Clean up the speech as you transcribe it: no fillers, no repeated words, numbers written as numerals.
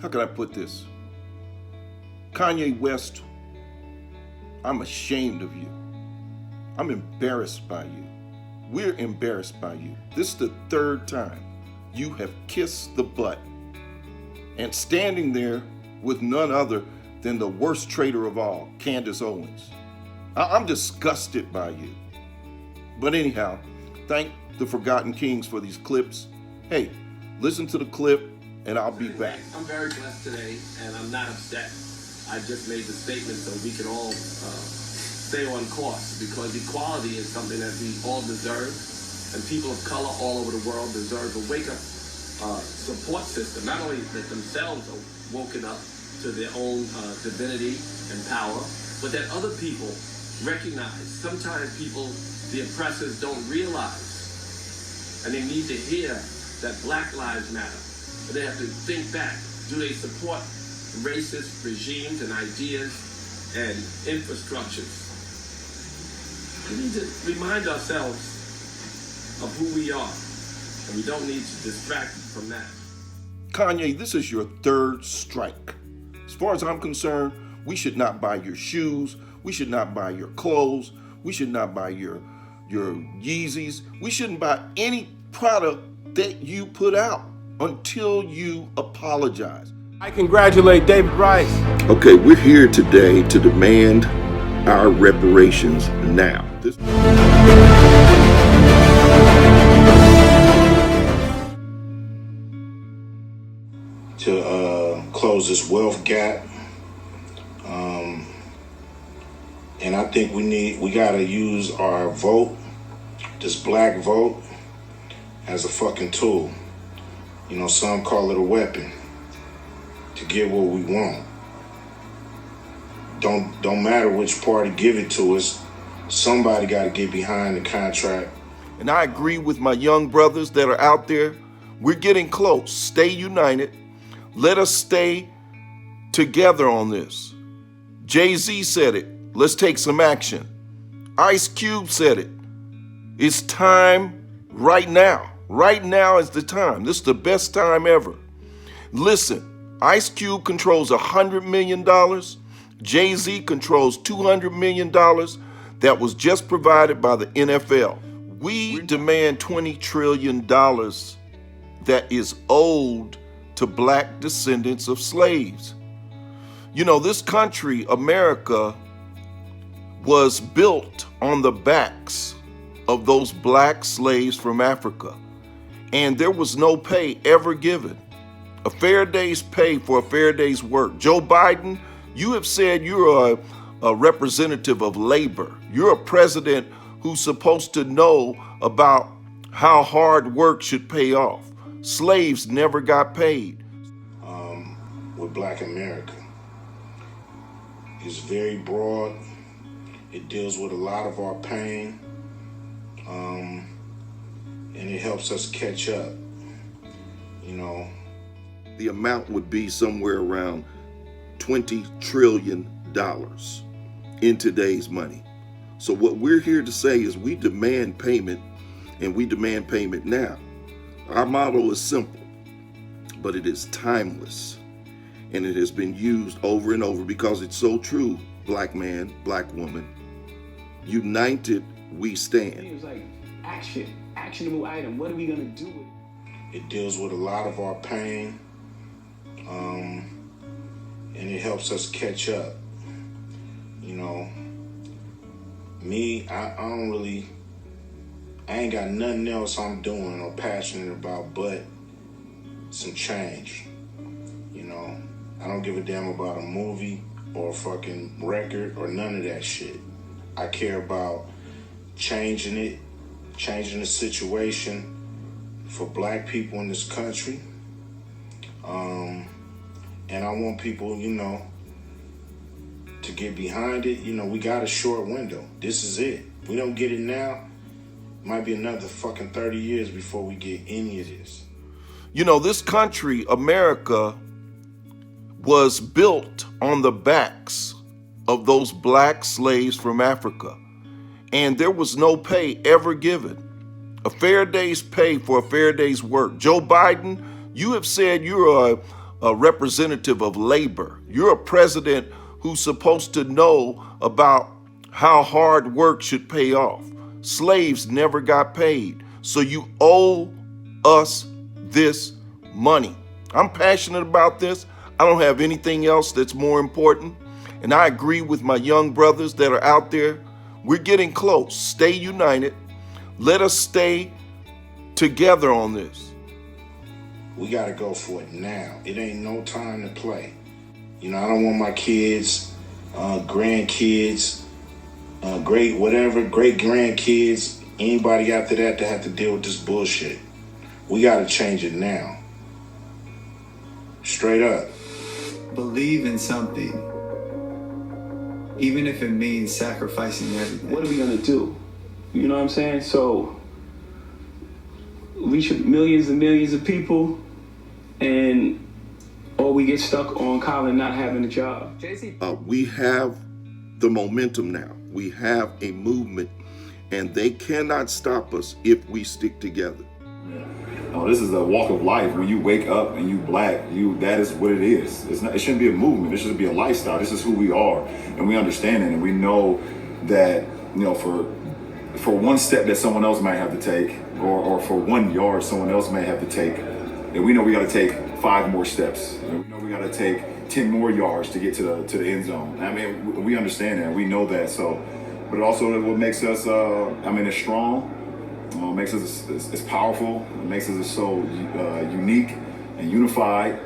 how can I put this? Kanye West, I'm ashamed of you. I'm embarrassed by you. We're embarrassed by you. This is the third time you have kissed the butt and standing there with none other than the worst traitor of all, Candace Owens. I'm disgusted by you. But anyhow, thank the Forgotten Kings for these clips. Hey, listen to the clip and I'll be back. I'm very blessed today and I'm not upset. I just made the statement so we can all stay on course, because equality is something that we all deserve, and people of color all over the world deserve a wake-up support system. Not only that themselves are woken up to their own divinity and power, but that other people recognize. Sometimes people, the oppressors, don't realize, and they need to hear that Black Lives Matter. But they have to think back. Do they support racist regimes and ideas and infrastructures? We need to remind ourselves of who we are, and we don't need to distract from that. Kanye, this is your third strike. As far as I'm concerned, we should not buy your shoes. We should not buy your clothes. We should not buy your Yeezys. We shouldn't buy any product that you put out until you apologize. I congratulate David Rice. Okay, we're here today to demand our reparations now. To close this wealth gap, and I think we gotta use our vote, this black vote, as a fucking tool. You know, some call it a weapon to get what we want. Don't matter which party give it to us, somebody got to get behind the contract. And I agree with my young brothers that are out there. We're getting close. Stay united. Let us stay together on this. Jay-Z said it. Let's take some action. Ice Cube said it. It's time right now. Right now is the time. This is the best time ever. Listen, Ice Cube controls $100 million. Jay-Z controls $200 million that was just provided by the NFL. We demand $20 trillion that is owed to Black descendants of slaves. You know, this country, America, was built on the backs of those black slaves from Africa. And there was no pay ever given. A fair day's pay for a fair day's work. Joe Biden, you have said you're a representative of labor. You're a president who's supposed to know about how hard work should pay off. Slaves never got paid. With Black America, it's very broad. It deals with a lot of our pain, and it helps us catch up. You know, the amount would be somewhere around $20 trillion in today's money. So what we're here to say is we demand payment, and we demand payment now. Our motto is simple, but it is timeless, and it has been used over and over because it's so true. Black man, black woman, united we stand. It was like actionable item. What are we gonna do with it? It deals with a lot of our pain, and it helps us catch up. You know, me, I ain't got nothing else I'm doing or passionate about but some change. You know, I don't give a damn about a movie or a fucking record or none of that shit. I care about changing the situation for black people in this country. And I want people, you know, to get behind it. You know, we got a short window. This is it. If we don't get it now, it might be another fucking 30 years before we get any of this. You know, this country, America, was built on the backs of those black slaves from Africa. And there was no pay ever given. A fair day's pay for a fair day's work. Joe Biden, you have said you're a representative of labor. You're a president who's supposed to know about how hard work should pay off. Slaves never got paid, so you owe us this money. I'm passionate about this. I don't have anything else that's more important. And I agree with my young brothers that are out there. We're getting close. Stay united. Let us stay together on this. We got to go for it now. It ain't no time to play. You know, I don't want my kids, grandkids, great grandkids, anybody after that to have to deal with this bullshit. We got to change it now. Straight up. Believe in something, even if it means sacrificing everything. What are we gonna do? You know what I'm saying? So reach millions and millions of people, or we get stuck on Colin not having a job. We have the momentum now. We have a movement, and they cannot stop us if we stick together. Oh, this is a walk of life. When you wake up and you black, that is what it is. It shouldn't be a movement. It should be a lifestyle. This is who we are, and we understand it, and we know that, you know, for one step that someone else might have to take, or for 1 yard someone else may have to take, and we know we got to take 5 more steps. And we know we got to take 10 more yards to get to the end zone. I mean, we understand that. We know that. So, but also what makes us, it's strong. Makes us it's powerful. It makes us so unique and unified.